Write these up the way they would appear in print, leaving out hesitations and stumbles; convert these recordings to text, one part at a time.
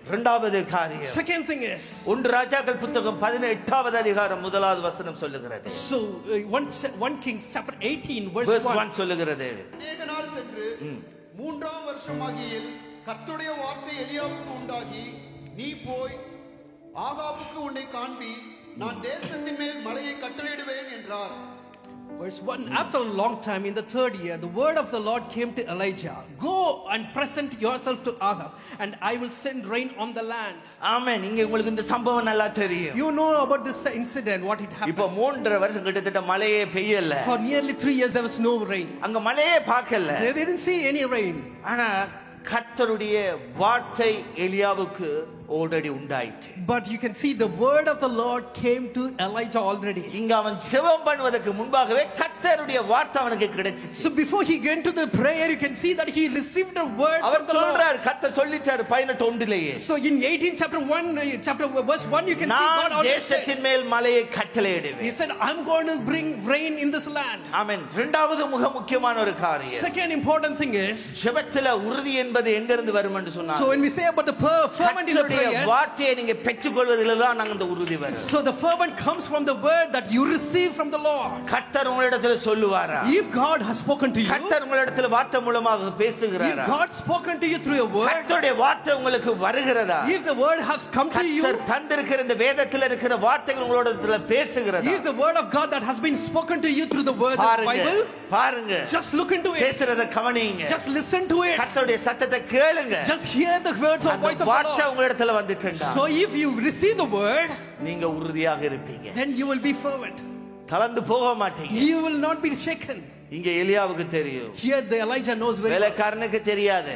இரண்டாவது காரியம், second thing is, ஒன்று ராஜாக்கள் புத்தகம் 18வது அதிகாரம் முதலாவது வசனம் சொல்லுகிறது. so 1 Kings chapter 18 verse 1 சொல்லுகிறது, அநேக நாள் சென்று 3ஆம் வருஷமாகியில் கர்த்தருடைய வார்த்தை எலியாவுக்கு உண்டாகி, நீ போய் ஆகாபுக்கு உன்னை காண்பி, நான் தேசத்தின் மேல் மலையை கட்டளையிடுவேன் என்றார். Verse 1, after a long time, in the 3rd year, the word of the Lord came to Elijah, go and present yourself to Ahab, and I will send rain on the land. ஆமென். இங்க உங்களுக்கு இந்த சம்பவம் நல்லா தெரியும். You know about this incident, what it happened. இப்போ 3.5 வருஷம் கிட்டத்தட்ட மழையே பெய்யல. For nearly 3 years there was no rain. அங்க மழையே பார்க்கல. They didn't see any rain. ஆனா கர்த்தருடைய வார்த்தை எலியாவுக்கு already உண்டாயிற்று. But you can see the word of the Lord came to Elijah already. இங்க அவன் ஜெபம் பண்ணுவதற்கு முன்பாகவே கர்த்தருடைய வார்த்தை அவனுக்கு கிடைச்சிச்சு. So before he went to the prayer, you can see that he received a word our from the Lord. சொல்றார், கர்த்தர் சொல்லிட்டார் 18:1லேயே. So in 18 chapter 1 verse 1, you can see God நான் தேசத்தின் மேல் மலையை கட்டளையிடுவேன். He said, I'm going to bring rain in this land. ஆமென். இரண்டாவது மிக முக்கியமான ஒரு காரியம், Second important thing is, ஜெபத்திலே உறுதி என்பது எங்க இருந்து வரும் என்று சொன்னார். so when we say about the fervent in the prayers, வார்த்தையை நீங்க பெற்றுக்கொள்வதிலே தான் அந்த உறுதி வரும். so the fervent comes from the word that you receive from the Lord. கர்த்தர் உங்களிடத்தில் சொல்லுவாரா? If God has spoken to you, கர்த்தர் உங்களிடத்தில் வார்த்தை மூலமாக பேசுகிறாரா? if God spoken to you through a word, கர்த்தருடைய வார்த்தை உங்களுக்கு வருகிறதா? if the word has come to you, கர்த்தர் தந்திருக்கிற இந்த வேதத்தில் இருக்கிற வார்த்தைகள் உங்களிடத்தில் பேசுகிறதா? if the word of God that has been spoken to you through the word of the Bible, பாருங்க, just look into it, பேசுறத கவனிங்க, just listen to it, கர்த்தருடைய சத்தத்தை கேளுங்க, just hear the words of voice of the வார்த்தை Lord. உங்களிடத்தில் வந்துட்டா, So if you receive the word, நீங்க உறுதியாக இருப்பீங்க, then you will be fervent, தளர்ந்து போக மாட்டீங்க. you will not be shaken. இங்க எலியாவுக்கு தெரியும், Here the Elijah knows very well. வேலைக்காரனுக்கு தெரியாது.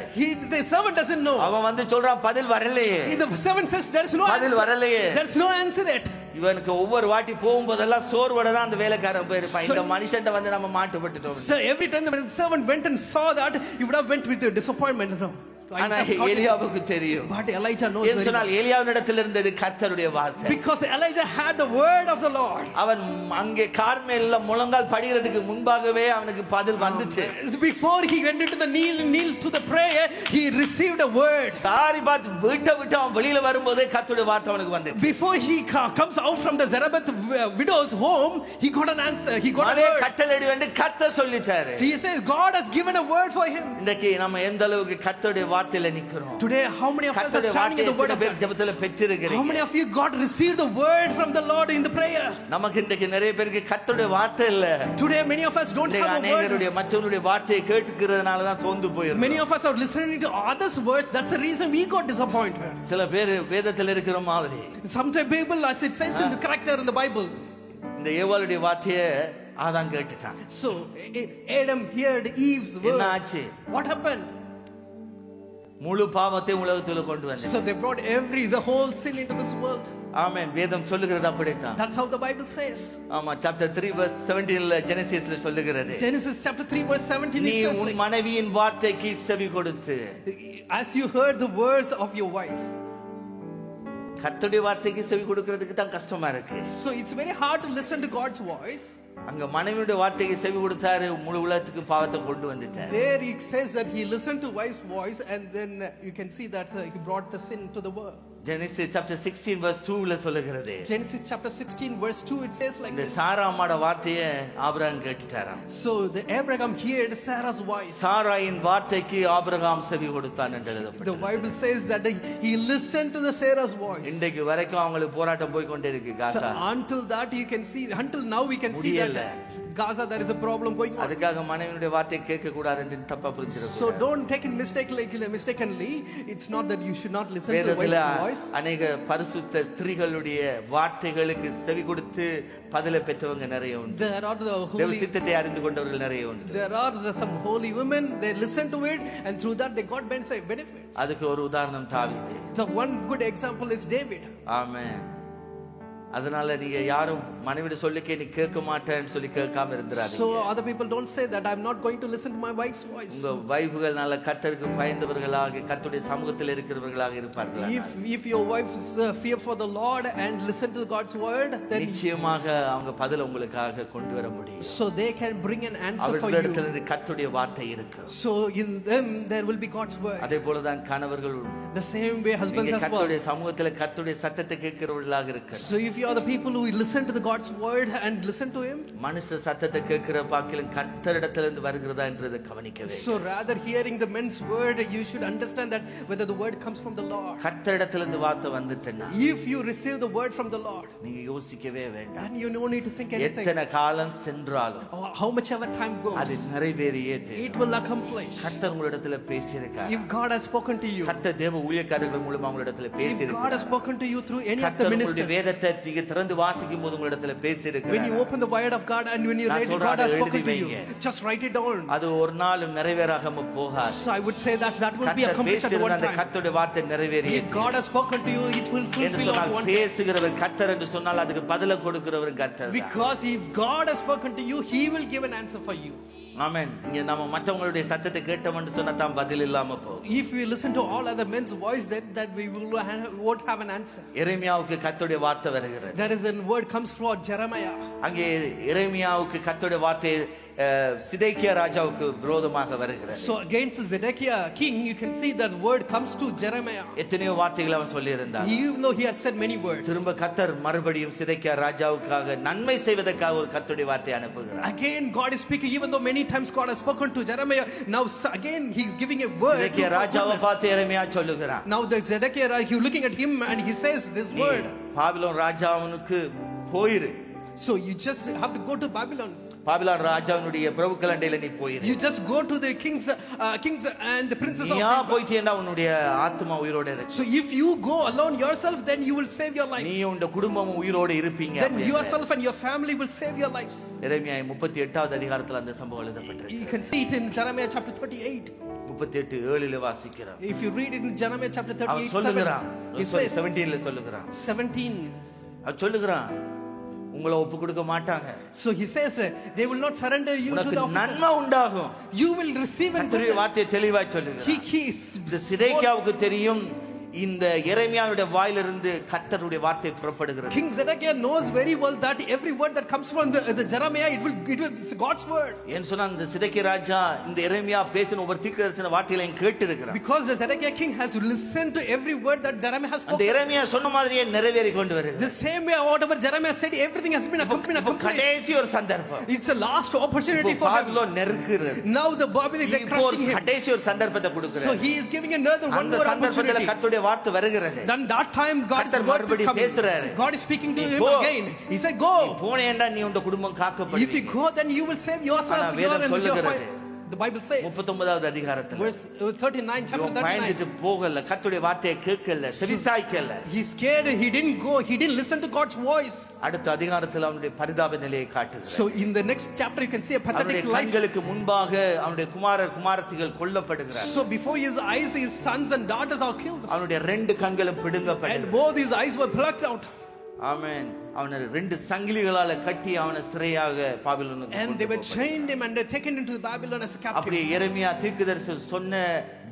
The servant doesn't know. அவன் வந்து சொல்றான், பதில் வரலையே. The servant says there's no பதில் answer. வரலையே. There's no answer yet. இவனுக்கு ஒவ்வொரு வாட்டி போகும்போதெல்லாம் சோர்வோட தான் அந்த வேலைக்காரன் போயிருப்பான். இந்த மனுஷன்ட்ட வந்து நம்ம மாட்டுப்பட்டுட்டோம். So every time the servant went and saw that, he would have went with the disappointment. No. ஆனா எலியாவுக்கு தெரியும். But Elijah knows ஏன் சொன்னால் எலியாவினிடத்தில் இருந்தது கர்த்தருடைய வார்த்தை. because Elijah had the word of the Lord. அவன் அங்கே கார்மேல்ல முழங்கால் படிக்கிறதுக்கு முன்பாகவே அவனுக்கு பதில் வந்துச்சு. Before he went into the kneel to the prayer, he received a word. சாரிபாத் வீட்டை விட்டு அவன் வெளியில வரும்போதே கர்த்தருடைய வார்த்தை அவனுக்கு வந்துச்சு. Before he comes out from the Zarephath widow's home, he got an answer. He got a மலையை word. கட்டளையிடுவேன்னு கர்த்தர் சொல்லிட்டாரு. He says God has given a word for him. இன்னைக்கு நம்ம எந்த அளவுக்கு கர்த்தருடைய வார்த்தையில நிக்கிறோம்? Today how many of us are standing in the word of God? ஜெபத்துல பெற்றிருக்கிறீங்க? How many of you got received the word from the Lord in the prayer? நமக்கு இன்னைக்கு நிறைய பேருக்கு கர்த்தருடைய வார்த்தை இல்ல. Today many of us don't have a word. அநேகருடைய மற்றவருடைய வார்த்தையை கேட்கிறதுனால தான் சோர்ந்து போயிரோம். Many of us are listening to others words. That's the reason we got disappointed. சில பேர் வேதத்தில் இருக்கிற மாதிரி, Sometimes people, as it says in the character in the Bible, இந்த ஏவாளுடைய வார்த்தையை ஆதாம் கேட்டுட்டான். so Adam heard Eve's word. என்ன ஆச்சு? What happened? முழு பாவத்தை உலகத்துல கொண்டு வந்து, So they brought the whole sin into this world. ஆமென். வேதம் சொல்லுகிறது அப்படித்தான். That's how the Bible says. ஆமா, chapter 3 verse 17ல ஜெனசிஸ்ல சொல்லுகிறது, Genesis chapter 3 verse 17 நீ it says உன் like, மனைவியின் வார்த்தைக்கு செவி கொடுத்து, as you heard the words of your wife. கர்த்தருடைய வார்த்தைக்கு செவி கொடுக்கிறதுக்கு தான் கஷ்டமா இருக்கு. So it's very hard to listen to God's voice. அங்க மனைவியுடைய வார்த்தைக்கு செவி கொடுத்தாரு, முழு உலகத்துக்கு பாவத்தை கொண்டு வந்துட்டார். There he says that he listened to wife's voice, and then you can see that he brought the sin to the world. Genesis chapter 16 verse 2ல சொல்லுகிறது, Genesis chapter 16 verse 2 it says like இந்த this. Sarah அம்மாட வார்த்தையை Abraham கேட்டுட்டாராம். So the Abraham heard Sarah's voice. சாராயின் வார்த்தைக்கு Abraham செவி கொடுத்தான் என்று The எழுதப்பட்டிருக்கு. Bible says that he listened to the Sarah's voice. இன்றைக்கு வரைக்கும் அவங்களுக்கு போராட்டம் போய் கொண்டே இருக்கு So Gaza. until that you can see, until now we can see that Gaza there is a problem going on. அதுக்காக மனைவியுடைய வார்த்தையை கேட்க கூடாது என்று தப்பா So புரிஞ்சிருக்கோம். don't take it mistakenly. It's not that you should not listen to the வேதத்துல wife's voice. அநேக பரிசுத்த ஸ்திரீகளுடைய வார்த்தைகளுக்கு செவி கொடுத்து பதிலை பெற்றவங்க நிறைய உண்டு. There are the தேவ holy, சித்தத்தை அறிந்து கொண்டவர்கள் நிறைய உண்டு. there are some holy women, they listen to it and through that they got benefits. அதுக்கு ஒரு உதாரணம் தாவீது. The one good example is David. ஆமென். அதனால நீங்க யாரும் மனைவிட சொல்லிக்கே நீ கேட்க மாட்டேன்னு சொல்லி கேட்காம இருந்துறாதீங்க. So other people don't say that I'm not going to listen to my wife's voice. உங்க வைஃப்கள் நல்ல கர்த்தருக்கு பயந்தவர்களாக கர்த்தருடைய சமூகத்தில் இருக்கிறவர்களாக இருப்பார்கள். If your wife is fear for the Lord and listen to God's word, then நிச்சயமாக அவங்க பதில் உங்களுக்காக கொண்டு வர முடியும். so they can bring an answer for you. அவர்களிடத்தில் கர்த்தருடைய வார்த்தை இருக்கு. So in them there will be God's word. அதே போல தான் கணவர்கள் The same way husbands as well. கர்த்தருடைய சமூகத்தில் கர்த்தருடைய சத்தத்தை கேட்கிறவர்களாக இருக்க. So if you are the people who listen to the God's word and listen to him, மனுஷ சத்தத்தை கேட்கிற பாக்கிலும் கர்த்தரிடத்திலிருந்து வருகிறதா என்றதை கவனிக்கவே. so rather hearing the men's word, you should understand that whether the word comes from the Lord. கர்த்தரிடத்திலிருந்து வார்த்தை வந்துட்டேன்னா If you receive the word from the Lord, நீங்க யோசிக்கவே வேண்டாம். then you no need to think anything. எத்தனை காலம் சென்றாலும் Or how much ever time அது goes, நிறைவேறியே it தீரும். will accomplish. கர்த்தர் உங்களிடத்துல பேசியிருக்கார். If God has spoken to you, கர்த்தர் தேவ ஊழியக்காரர்கள் மூலமா உங்களிடத்துல if God has பேசியிருக்கார். spoken to you through any of the கர்த்தர் உங்களுடைய ministers, வேதத்தை நீங்க திறந்து வாசிக்கும் போது உங்களிடத்துல when you பேசியிருக்கார். open the word of God and when you நான் read it, சொல்றேன், God has அதை spoken to எழுதி you. வைங்க. Just write it down. அது ஒரு நாளும் நிறைவேறாம போகாது. So I would say that will be கர்த்தர் accomplished at பேசியிருந்த one அந்த time. கர்த்தருடைய வார்த்தை நிறைவேறியே If God has spoken to you, it will என்று fulfill சொன்னால் at one time. பேசுகிறவர் கர்த்தர் என்று சொன்னால் அதுக்கு பதில கொடுக்கிறவர் கர்த்தர் தான். Because if God has spoken to you, He will give an answer for you. ஆமென். இங்க நம்ம மற்றவங்களுடைய சத்தத்தை கேட்டோம்னு சொன்னா தான் பதில் இல்லாம போகும். If we listen to all other men's voice, then that we won't have an answer. எரேமியாவுக்கு கர்த்தருடைய வார்த்தை வருகிறது. There is a word comes from Jeremiah. அங்கே எரேமியாவுக்கு கர்த்தருடைய வார்த்தை சிதேக்கியா ராஜாவுக்கு விரோதமாக வருகிறது. So against Zedekiah king, you can see that word comes to Jeremiah. எத்தனையோ வார்த்தைகளை அவன் சொல்லி இருந்தான். Even though he had said many words. திரும்ப கர்த்தர் மறுபடியும் சிதேக்கியா ராஜாவுக்காக நன்மை செய்வதற்காக ஒரு கர்த்தருடைய வார்த்தை அனுப்புகிறார். Again God is speaking, even though many times God has spoken to Jeremiah, now again he is giving a word. சிதேக்கியா ராஜாவை பார்த்து எரேமியா சொல்லுகிறான். Now the Zedekiah, he looking at him and he says this word. Babylon ராஜாவுக்கு போயிரு. So you just have to go to Babylon. Babylon ராஜாவினுடைய பிரபுக்கள் அண்டையில நீ போயிரு. You just go to the kings and the princes of நீயா Babylon. போயிட்டேன்னா உன்னுடைய ஆத்மா உயிரோட இருக்கு. So if you go alone yourself, then you will save your life. நீ உன் குடும்பமும் உயிரோட இருப்பீங்க. Then yourself and your family will save your lives. எரேமியா 38வது அதிகாரத்துல அந்த சம்பவம் எழுதப்பட்டிருக்கு. You can see it in Jeremiah chapter 38. 38:7 வாசிக்கிறோம். If you read it in Jeremiah chapter அவன் 38, சொல்லுகிறான். 7, he says 17ல சொல்லுகிறான். 17. அவன் சொல்லுகிறான் உங்களை ஒப்பு கொடுக்க மாட்டாங்க. So he says they will not surrender you to உனக்கு the நன்மை officers. உண்டாகும். You will receive an கர்த்தருடைய வார்த்தை தெளிவாய் சொல்லுகிறார். இந்த சிதேக்கியாவுக்கு தெரியும் இந்த எரேமியாவுடைய வாயிலிருந்து கர்த்தருடைய வார்த்தை புறப்படுகிறது. King Zedekiah knows very well that every word that comes from the Jeremiah, it will it's God's word. ஏன் சொன்னா இந்த சிதேக்கியா ராஜா இந்த எரேமியா பேசின ஒவ்வொரு தீர்க்கதரிசன வார்த்தைகளையும் கேட்டு இருக்கிறான். Because the Zedekiah king has listened to every word that Jeremiah has spoken. அந்த எரேமியா சொன்ன மாதிரியே நிறைவேறி கொண்டு வருகிறது. The same way whatever Jeremiah said, everything has been accomplished. கடைசி ஒரு சந்தர்ப்பம். It's a last opportunity for him. Babylon நெருக்குறது. Now the Babylon they crushing him. கடைசி ஒரு சந்தர்ப்பத்தை கொடுக்கிறார். So he is giving another one அந்த more சந்தர்ப்பத்துல opportunity. கர்த்தருடைய வார்த்தை வருகிறது. Then that time God's word is coming. God is speaking to him again. He said go. போனேண்டா நீ உன் குடும்பம் காக்கப்படுவீங்க. If you go, then you will save yourself. The Bible says. 39வது அதிகாரத்துல. Verse 39, chapter 39. பயந்துட்டு போகல, கர்த்தருடைய வார்த்தையை கேட்கல, செவிசாய்க்கல. He scared. He didn't go. He didn't listen to God's voice. அடுத்த அதிகாரத்துல அவனுடைய பரிதாப நிலையை காட்டுகிறார். So in the next chapter you can see a pathetic life. கண்களுக்கு முன்பாக அவனுடைய குமாரத்திகள் கொல்லப்படுகிறார். So before his eyes, his sons and daughters are killed. அவனுடைய 2 கண்களும் பிடுங்கப்பட்டது. And both his eyes were plucked out. ஆமென். அவனை 2 சங்கிலிகளால கட்டி அவனை சிறையாக பாபிலோனுக்கு And they were chained him and they taken into Babylon as a captive. அப்படியே எரேமியா தீர்க்கதரிசி சொன்ன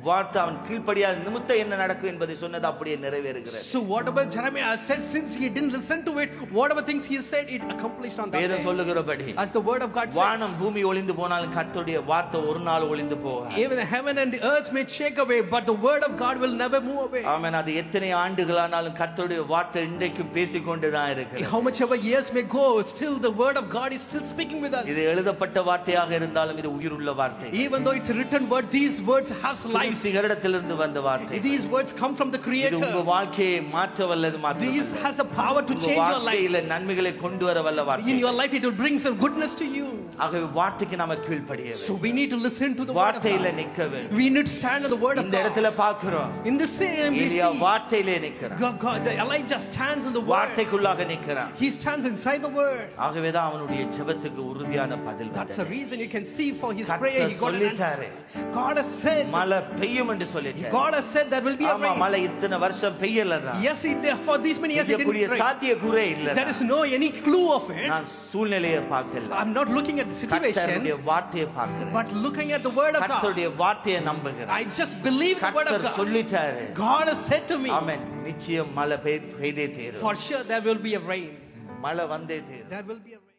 வார்த்தை அவன் கீழ்ப்படியாத நிமித்தம் என்ன நடக்கும் என்பதை சொன்னது அப்படியே நிறைவேறுகிறது. So whatever Jeremiah said, since he didn't listen to it, whatever things he said, it accomplished on that day. வேதம் சொல்லுகிறபடி As the word of God says, வானம் பூமி ஒளிந்து போனாலும் கர்த்தருடைய வார்த்தை ஒரு நாள் ஒளிந்து போகாது. even the heaven and the earth may shake away, but the word of God will never move away. ஆமென். அது எத்தனை ஆண்டுகளானாலும் கர்த்தருடைய வார்த்தை இன்றைக்கும் பேசிக்கொண்டு தான் இருக்கிறது. How much ever years may go, still the word of God is still speaking with us. இது எழுதப்பட்ட வார்த்தையாக இருந்தாலும் இது உயிருள்ள வார்த்தை. Even though it's a written word, these words have life. சிகரத்திலிருந்து வந்த வார்த்தை. These words come from the Creator. இது உங்க வாழ்க்கையை மாற்ற வல்லது மாத்திரமல்ல. This has the power to change your life. வாழ்க்கையில நன்மைகளை கொண்டு வர வல்ல வார்த்தை. In your life it will bring some goodness to you. ஆகவே வார்த்தைக்கு நாம கீழ்ப்படிய வேண்டும். So we need to listen to the word of வார்த்தையில God. நிக்க வேண்டும். We need to stand on the word of இந்த God. இடத்துல பார்க்கிறோம் In the same we எலியா see வார்த்தையிலே நிக்கிறான். the Elijah stands in the word. வார்த்தைக்குள்ளாக நிக்கிறான். He stands inside the word. ஆகவேதான் அவனுடைய ஜெபத்துக்கு உறுதியான பதில் That's the வந்தது. reason you can see for his கர்த்தர் prayer he got an answer. சொல்லிட்டாரே. God has said, மழை பெய்யும் என்று சொல்லிட்டார். God has said there will be a ஆமா rain. மழை இத்தனை வருஷம் பெய்யலதான். Yes, for these many years it didn't பெய்யக்கூடிய rain. சாத்தியக்கூறே இல்ல. There is no any clue of it. நான் சூழ்நிலையை பார்க்கல. I'm not looking at the situation, கர்த்தருடைய வார்த்தையை பார்க்கிறேன். but looking at the word of God. கர்த்தருடைய வார்த்தையை நம்புகிறேன். I just believe the word of கர்த்தர் God. சொல்லிட்டாரு. God has said to me, ஆமென். நிச்சயம் மழை பெய்தே தீரும். for sure there will be a rain. மழை வந்தே தீரும். There will be a rain.